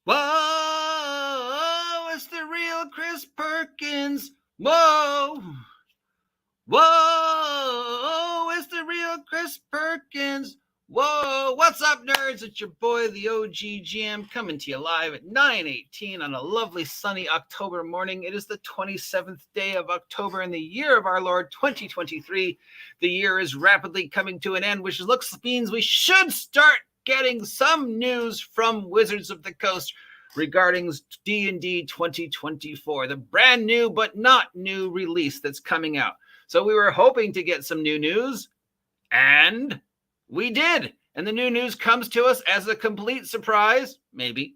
Whoa, it's the real Chris Perkins. Whoa, whoa, it's the real Chris Perkins. Whoa, what's up, nerds? It's your boy, the OGGM, coming to you live at 9:18 on a lovely sunny October morning. It is the 27th day of October in the year of our Lord 2023. The year is rapidly coming to an end, which means we should start getting some news from Wizards of the Coast regarding D&D 2024, the brand new but not new release that's coming out. So we were hoping to get some new news, and we did. And the new news comes to us as a complete surprise, maybe,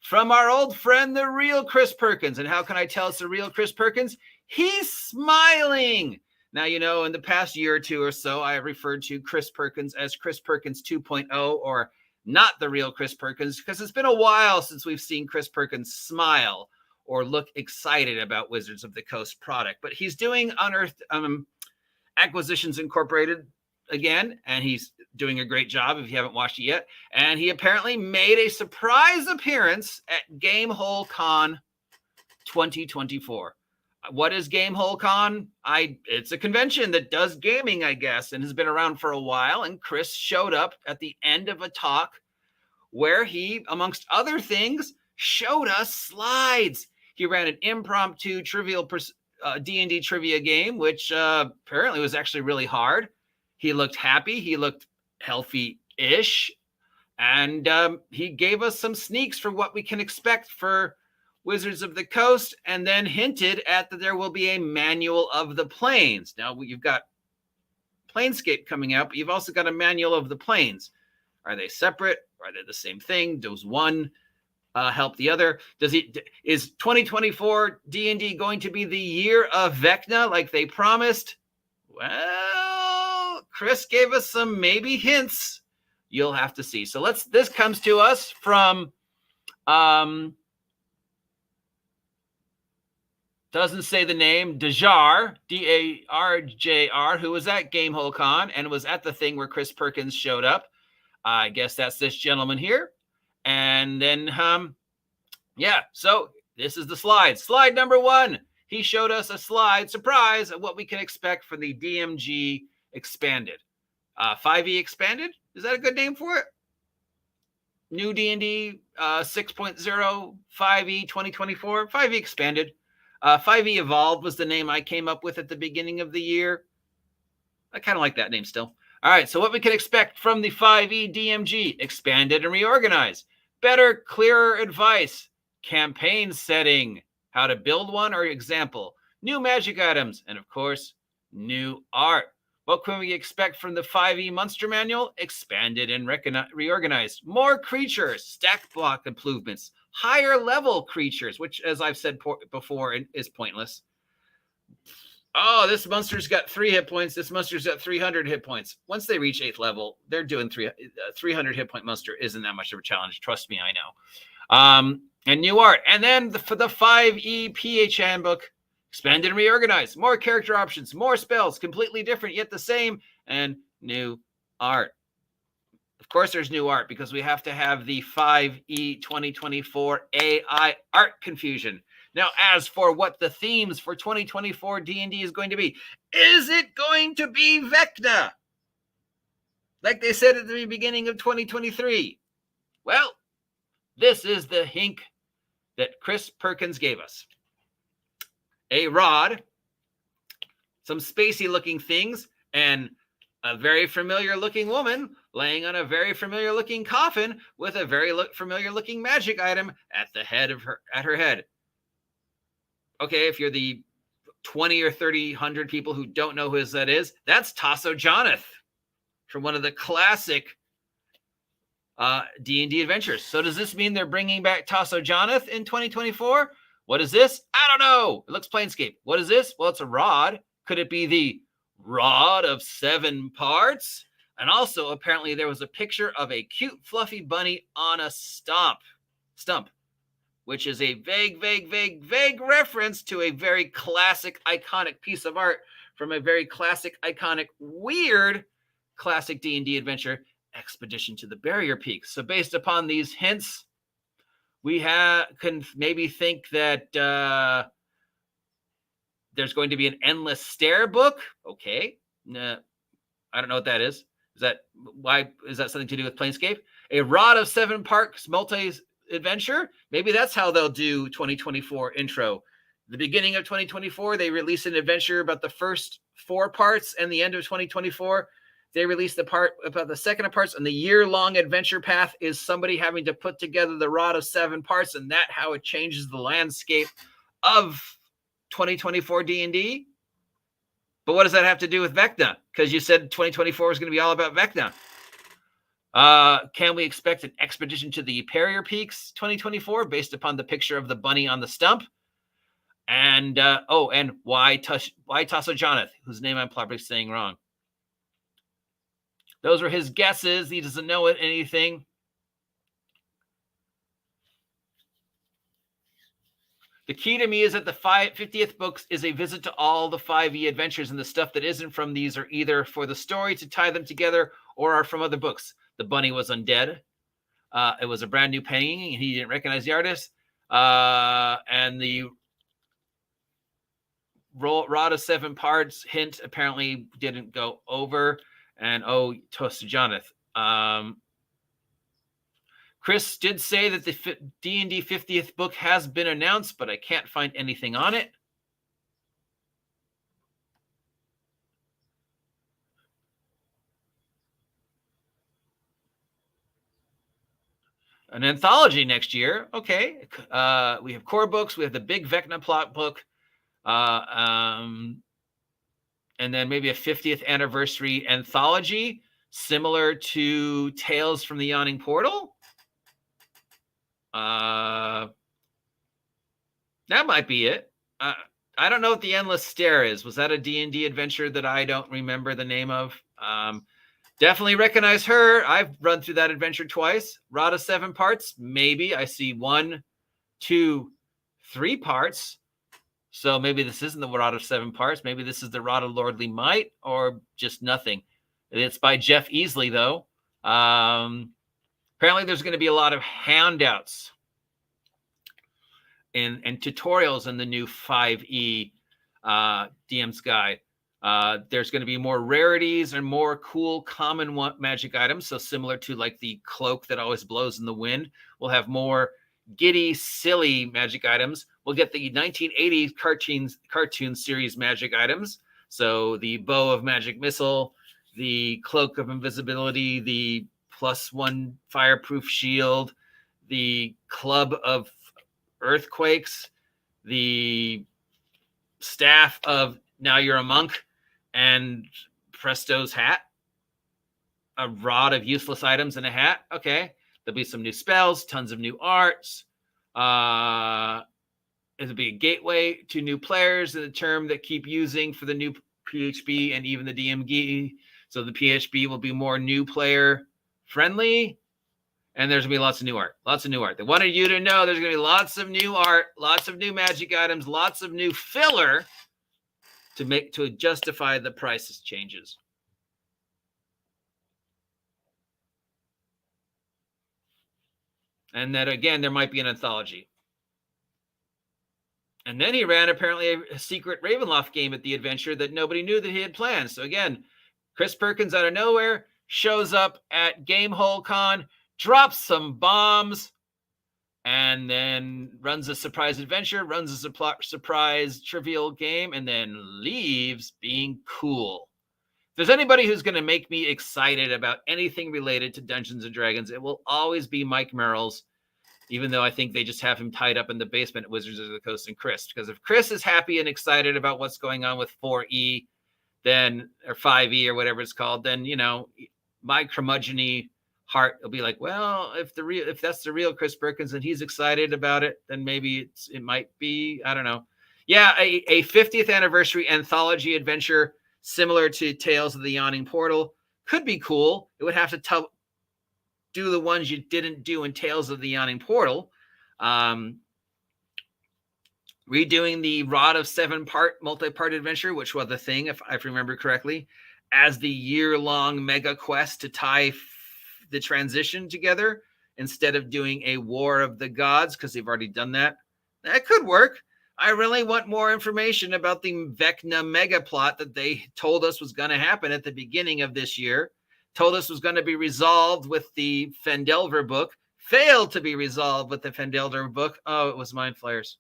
from our old friend, the real Chris Perkins. And how can I tell it's the real Chris Perkins? He's smiling. Now, you know, in the past year or two or so, I have referred to Chris Perkins as Chris Perkins 2.0, or not the real Chris Perkins, because it's been a while since we've seen Chris Perkins smile or look excited about Wizards of the Coast product. But he's doing Unearthed Acquisitions Incorporated again, and he's doing a great job if you haven't watched it yet. And he apparently made a surprise appearance at Gameholecon 2024. What is Gameholecon? It's a convention that does gaming, I guess, and has been around for a while. And Chris showed up at the end of a talk where he, amongst other things, showed us slides. He ran an impromptu trivial D&D trivia game, which apparently was actually really hard. He looked happy. He looked healthy-ish. And he gave us some sneaks for what we can expect for Wizards of the Coast, and then hinted at that there will be a manual of the planes. Now, you've got Planescape coming out, but you've also got a manual of the planes. Are they separate? Are they the same thing? Does one help the other? Is 2024 D&D going to be the year of Vecna like they promised? Well, Chris gave us some maybe hints. You'll have to see. So this comes to us from doesn't say the name, Dajar, D-A-R-J-R, who was at Gameholecon and was at the thing where Chris Perkins showed up. I guess that's this gentleman here. And then, so this is the slide. Slide number 1. He showed us a slide, surprise, of what we can expect for the DMG Expanded. 5e Expanded? Is that a good name for it? New D&D 6.0, 5e 2024, 5e Expanded. 5e Evolved was the name I came up with at the beginning of the year. I kind of like that name still. All right, so what we can expect from the 5e DMG: expanded and reorganized, better, clearer advice, campaign setting, how to build one or example, new magic items, and of course, new art. What can we expect from the 5e Monster Manual? Expanded and reorganized, more creatures, stack block improvements, higher level creatures, which, as I've said before, is pointless. Oh, this monster's got 3 hit points. This monster's got 300 hit points. Once they reach 8th level, they're doing 300 hit point monster isn't that much of a challenge. Trust me, I know. And new art. And then for the 5e PH handbook, expanded and reorganized, more character options, more spells, completely different yet the same, and new art. Of course, there's new art because we have to have the 5e 2024 AI art confusion. Now, as for what the themes for 2024 D&D is going to be, is it going to be Vecna? Like they said at the beginning of 2023. Well, this is the hint that Chris Perkins gave us. A rod, some spacey-looking things, and a very familiar-looking woman laying on a very familiar-looking coffin with a very familiar-looking magic item at her head. Okay, if you're the 20 or 30, 100 people who don't know who that is, that's Tasso Jonath from one of the classic D&D adventures. So does this mean they're bringing back Tasso Jonath in 2024? What is this? I don't know. It looks Planescape. What is this? Well, it's a rod. Could it be the Rod of 7 Parts? And also, apparently, there was a picture of a cute, fluffy bunny on a stump, which is a vague reference to a very classic, iconic piece of art from a very classic, iconic, weird, classic D&D adventure, Expedition to the Barrier Peak. So based upon these hints, we can maybe think that there's going to be an Endless Stare book. Okay. I don't know what that is. Is that something to do with Planescape? A Rod of 7 Parts multi-adventure? Maybe that's how they'll do 2024 intro. The beginning of 2024, they release an adventure about the first 4 parts, and the end of 2024, they release the part about the second parts, and the year-long adventure path is somebody having to put together the Rod of 7 Parts, and that how it changes the landscape of 2024 D&D. But what does that have to do with Vecna? Because you said 2024 is going to be all about Vecna. Can we expect an expedition to the Perrier Peaks 2024 based upon the picture of the bunny on the stump? And and why Tasso Jonathan, whose name I'm probably saying wrong. Those were his guesses. He doesn't know anything. The key to me is that the 50th book is a visit to all the 5e adventures, and the stuff that isn't from these are either for the story to tie them together or are from other books. The bunny was undead. It was a brand new painting, and he didn't recognize the artist. And the Rod of 7 Parts hint apparently didn't go over. And toast to Jonathan. Chris did say that the D&D 50th book has been announced, but I can't find anything on it. An anthology next year. Okay. We have core books. We have the big Vecna plot book. And then maybe a 50th anniversary anthology, similar to Tales from the Yawning Portal. That might be it. I don't know what the Endless Stare is. Was that a D&D adventure that I don't remember the name of? Definitely recognize her. I've run through that adventure twice. Rod of 7 Parts, maybe. I see 1, 2, 3 parts. So maybe this isn't the Rod of 7 Parts. Maybe this is the Rod of Lordly Might, or just nothing. It's by Jeff Easley, though. Apparently, there's going to be a lot of handouts and tutorials in the new 5e DM's Guide. There's going to be more rarities and more cool common magic items. So similar to like the cloak that always blows in the wind, we'll have more giddy, silly magic items. We'll get the 1980s cartoon series magic items. So the bow of magic missile, the cloak of invisibility, the +1 fireproof shield, the club of earthquakes, the staff of now you're a monk, and Presto's hat, a rod of useless items and a hat. Okay. There'll be some new spells, tons of new arts. It'll be a gateway to new players, and the term that keep using for the new PHB and even the DMG. So the PHB will be more new player friendly, and there's gonna be lots of new art. They wanted you to know there's gonna be lots of new art, lots of new magic items, lots of new filler to justify the prices changes. And that again, there might be an anthology. And then he ran apparently a secret Ravenloft game at the adventure that nobody knew that he had planned. So again, Chris Perkins out of nowhere shows up at Gameholecon, drops some bombs, and then runs a surprise adventure, runs a surprise trivial game, and then leaves being cool. If there's anybody who's going to make me excited about anything related to Dungeons & Dragons, it will always be Mike Merrills, even though I think they just have him tied up in the basement at Wizards of the Coast and Chris. Because if Chris is happy and excited about what's going on with 4E, then, or 5E or whatever it's called, then, you know, my curmudgeon-y heart will be like, well, if that's the real Chris Perkins and he's excited about it, then maybe it might be, I don't know. Yeah, a 50th anniversary anthology adventure similar to Tales of the Yawning Portal could be cool. It would have to do the ones you didn't do in Tales of the Yawning Portal. Redoing the Rod of 7-part multi-part adventure, which was the thing, if I remember correctly, as the year-long mega quest to tie the transition together instead of doing a War of the Gods, because they've already done that. That could work. I really want more information about the Vecna mega plot that they told us was going to happen at the beginning of this year. Told us was going to be resolved with the Fendelver book. Failed to be resolved with the Fendelver book. Oh, it was Mind Flayers.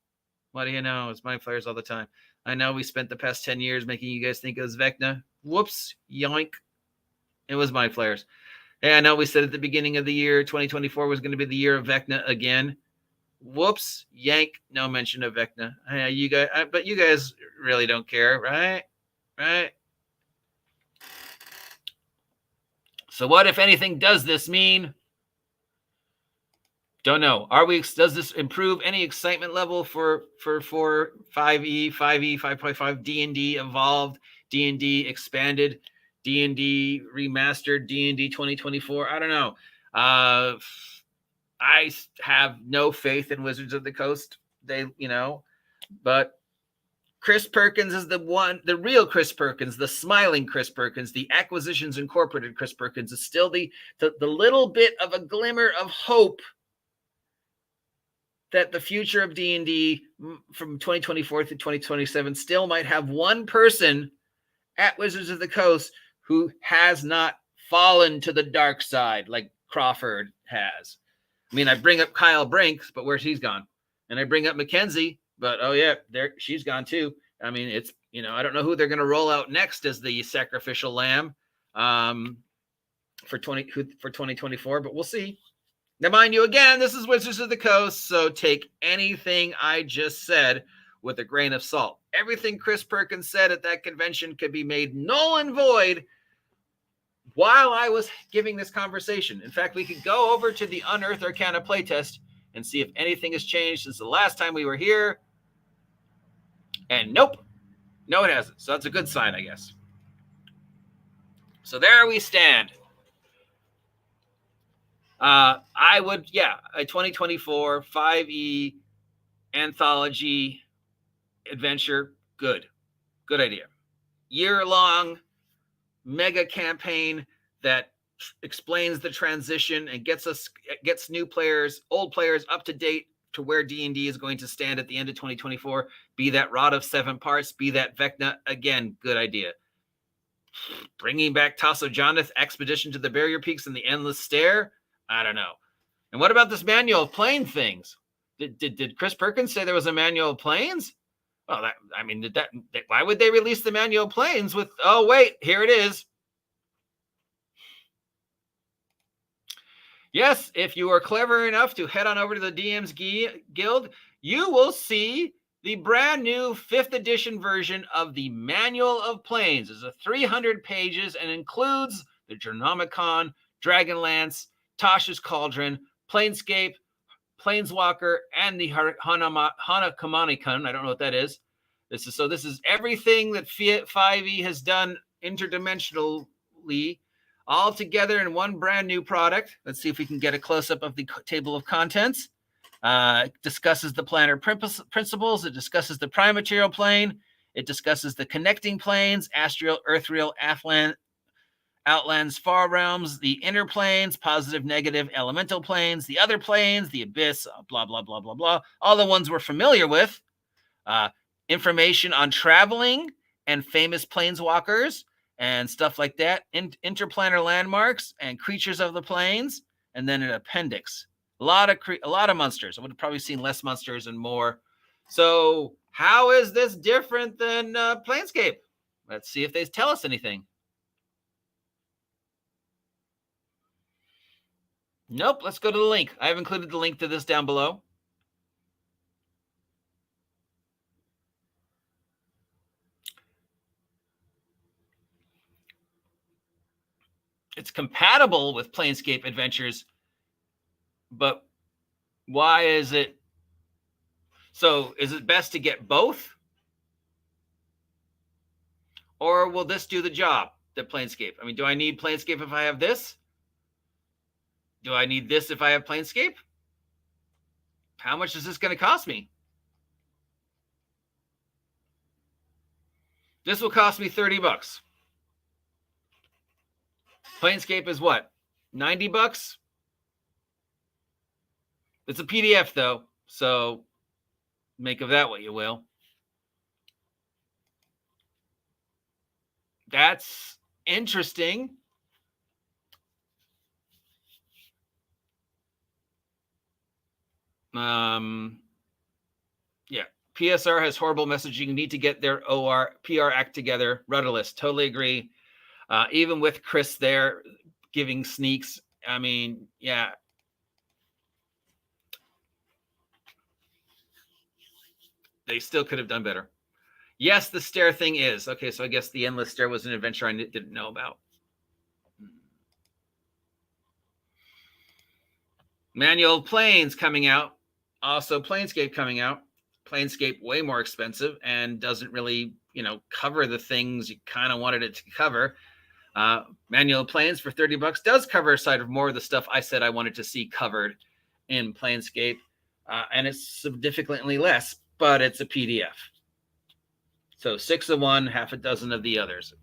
What do you know? It's Mind Flayers all the time. I know we spent the past 10 years making you guys think it was Vecna. Whoops. Yoink. It was Mind Flayers. Yeah, I know we said at the beginning of the year, 2024 was going to be the year of Vecna again. Whoops, yank, no mention of Vecna. You guys, but you guys really don't care, right? Right? So what, if anything, does this mean? Don't know. Does this improve any excitement level for 5e, 5.5, D&D evolved, D&D expanded, D&D remastered, D&D 2024? I don't know. I have no faith in Wizards of the Coast. But Chris Perkins is the real Chris Perkins, the smiling Chris Perkins, the Acquisitions Incorporated Chris Perkins is still the little bit of a glimmer of hope that the future of D&D from 2024 to 2027 still might have one person at Wizards of the Coast who has not fallen to the dark side like Crawford has. I mean, I bring up Kyle Brinks, but where's he's gone? And I bring up Mackenzie, but oh yeah, she's gone too. I mean, it's, I don't know who they're going to roll out next as the sacrificial lamb for 2024, but we'll see. Now, mind you, again, this is Wizards of the Coast, so take anything I just said with a grain of salt. Everything Chris Perkins said at that convention could be made null and void while I was giving this conversation. In fact, we could go over to the Unearthed Arcana playtest and see if anything has changed since the last time we were here. And nope. No, it hasn't. So that's a good sign, I guess. So there we stand. I would, a 2024 5e anthology adventure. Good idea. Year-long mega campaign that explains the transition and gets new players, old players up to date to where D&D is going to stand at the end of 2024. Be that Rod of 7 Parts, be that Vecna. Again, good idea. Bringing back Tasso Joneth, Expedition to the Barrier Peaks and the Endless Stair. I don't know. And what about this manual of plane things? Did Chris Perkins say there was a manual of planes? Well, why would they release the manual of planes with, oh, wait, here it is. Yes, if you are clever enough to head on over to the DM's Guild, you will see the brand new 5th edition version of the Manual of Planes. It's 300 pages and includes the Genomicon, Dragonlance, Tasha's Cauldron, Planescape, Planeswalker, and the Hanakamanikon. I don't know what that is. This is everything that 5e has done interdimensionally, all together in one brand new product. Let's see if we can get a close-up of the table of contents. It discusses the planar principles. It discusses the prime material plane. It discusses the connecting planes, astral, earthreal, outlands, far realms, the inner planes, positive, negative, elemental planes, the other planes, the abyss, blah, blah, blah, blah, blah. All the ones we're familiar with. Information on traveling and famous planeswalkers and stuff like that. Interplanar landmarks and creatures of the planes. And then an appendix. A lot of monsters. I would have probably seen less monsters and more. So how is this different than Planescape? Let's see if they tell us anything. Nope. Let's go to the link. I have included the link to this down below. It's compatible with Planescape Adventures, but why is it? So is it best to get both? Or will this do the job, the Planescape? I mean, do I need Planescape if I have this? Do I need this if I have Planescape? How much is this going to cost me? This will cost me $30. Planescape is what? $90? It's a PDF, though, so make of that what you will. That's interesting. Yeah. PSR has horrible messaging. Need to get their PR act together. Rudderless. Totally agree. Even with Chris there giving sneaks. I mean, yeah. They still could have done better. Yes, the stair thing is. Okay, so I guess the endless stair was an adventure I didn't know about. Manual Planes coming out. Also, Planescape coming out. Planescape way more expensive and doesn't really, cover the things you kind of wanted it to cover. Manual Planes for $30 does cover a side of more of the stuff I said I wanted to see covered in Planescape, and it's significantly less, but it's a PDF. So 6 of one, half a dozen of the others.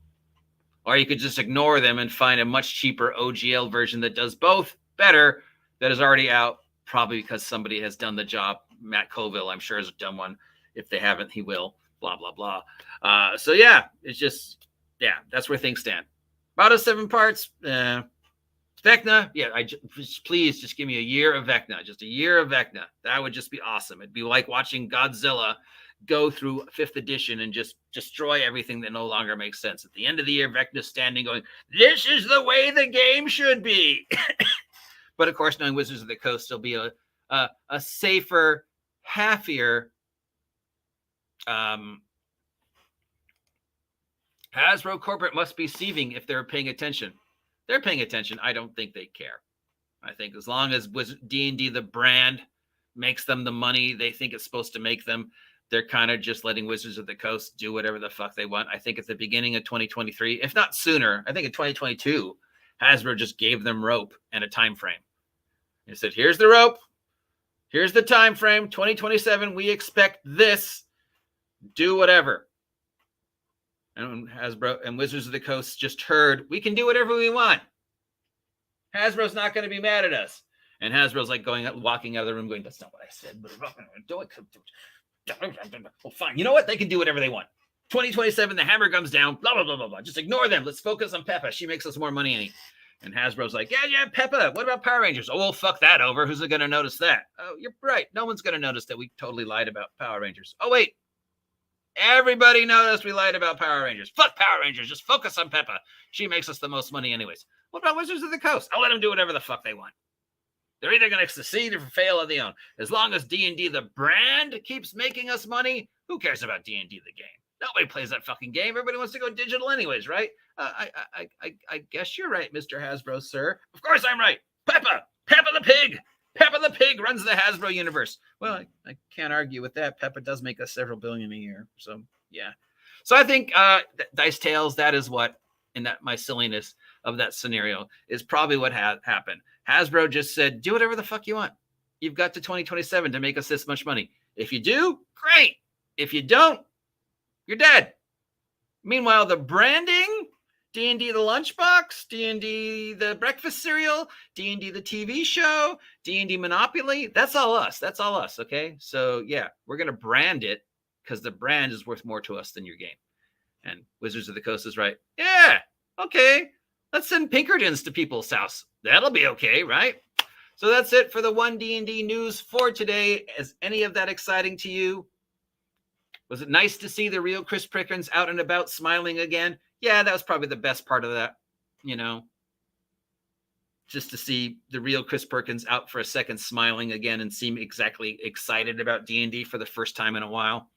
Or you could just ignore them and find a much cheaper OGL version that does both better, that is already out, probably because somebody has done the job. Matt Colville, I'm sure, has done one. If they haven't, he will. Blah, blah, blah. So, yeah, it's just, that's where things stand. About 7 parts. Vecna, please just give me a year of Vecna. Just a year of Vecna. That would just be awesome. It'd be like watching Godzilla go through 5th edition and just destroy everything that no longer makes sense. At the end of the year, Vecna's standing going, this is the way the game should be. But, of course, knowing Wizards of the Coast, there'll be a safer, happier Hasbro corporate must be seething if they're paying attention. They're paying attention. I don't think they care. I think as long as D&D, the brand, makes them the money they think it's supposed to make them, they're kind of just letting Wizards of the Coast do whatever the fuck they want. I think at the beginning of 2023, if not sooner, I think in 2022, Hasbro just gave them rope and a time frame. They said, here's the rope. Here's the time frame. 2027, we expect this. Do whatever. And Hasbro and Wizards of the Coast just heard, we can do whatever we want. Hasbro's not going to be mad at us. And Hasbro's like walking out of the room going, that's not what I said. But do it. Well, fine. You know what? They can do whatever they want. 2027, the hammer comes down. Blah, blah, blah, blah, blah. Just ignore them. Let's focus on Peppa. She makes us more money. And Hasbro's like, yeah, Peppa. What about Power Rangers? Oh, we'll fuck that over. Who's going to notice that? Oh, you're right. No one's going to notice that we totally lied about Power Rangers. Oh, wait. Everybody noticed we lied about Power Rangers. Fuck Power Rangers. Just focus on Peppa. She makes us the most money anyways. What about Wizards of the Coast? I'll let them do whatever the fuck they want. They're either going to succeed or fail on their own. As long as D&D, the brand, keeps making us money, who cares about D&D, the game? Nobody plays that fucking game. Everybody wants to go digital anyways, right? I guess you're right, Mr. Hasbro, sir. Of course I'm right. Peppa the pig. Peppa the pig runs the Hasbro universe. Well, I can't argue with that. Peppa does make us several billion a year. So, yeah. So I think Dice Tales, that is what, in that my silliness of that scenario, is probably what happened. Hasbro just said, do whatever the fuck you want. You've got to 2027 to make us this much money. If you do, great. If you don't, you're dead. Meanwhile, the branding, D&D the lunchbox, D&D the breakfast cereal, D&D the TV show, D&D Monopoly, that's all us. That's all us, okay? So, yeah, we're going to brand it because the brand is worth more to us than your game. And Wizards of the Coast is right. Yeah, okay. Let's send Pinkertons to people's house. That'll be okay, right? So that's it for the OneDnD news for today. Is any of that exciting to you? Was it nice to see the real Chris Perkins out and about smiling again? Yeah, that was probably the best part of that, just to see the real Chris Perkins out for a second smiling again and seem exactly excited about D&D for the first time in a while.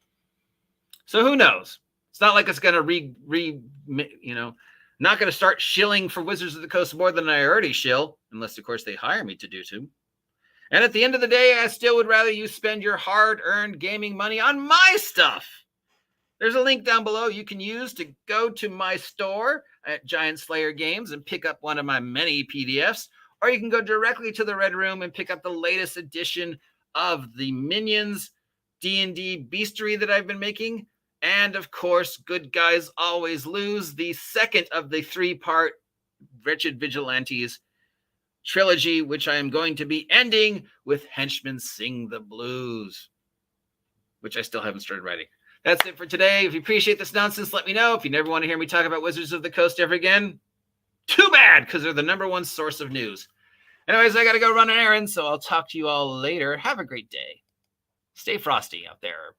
So who knows? It's not like it's going to not going to start shilling for Wizards of the Coast more than I already shill, unless, of course, they hire me to do so. And at the end of the day, I still would rather you spend your hard-earned gaming money on my stuff. There's a link down below you can use to go to my store at Giant Slayer Games and pick up one of my many PDFs, or you can go directly to the Red Room and pick up the latest edition of the Minions D&D Beastery that I've been making. And, of course, Good Guys Always Lose, the second of the 3-part Wretched Vigilantes trilogy, which I am going to be ending with Henchmen Sing the Blues, which I still haven't started writing. That's it for today. If you appreciate this nonsense, let me know. If you never want to hear me talk about Wizards of the Coast ever again, too bad, because they're the #1 source of news. Anyways, I got to go run an errand, so I'll talk to you all later. Have a great day. Stay frosty out there.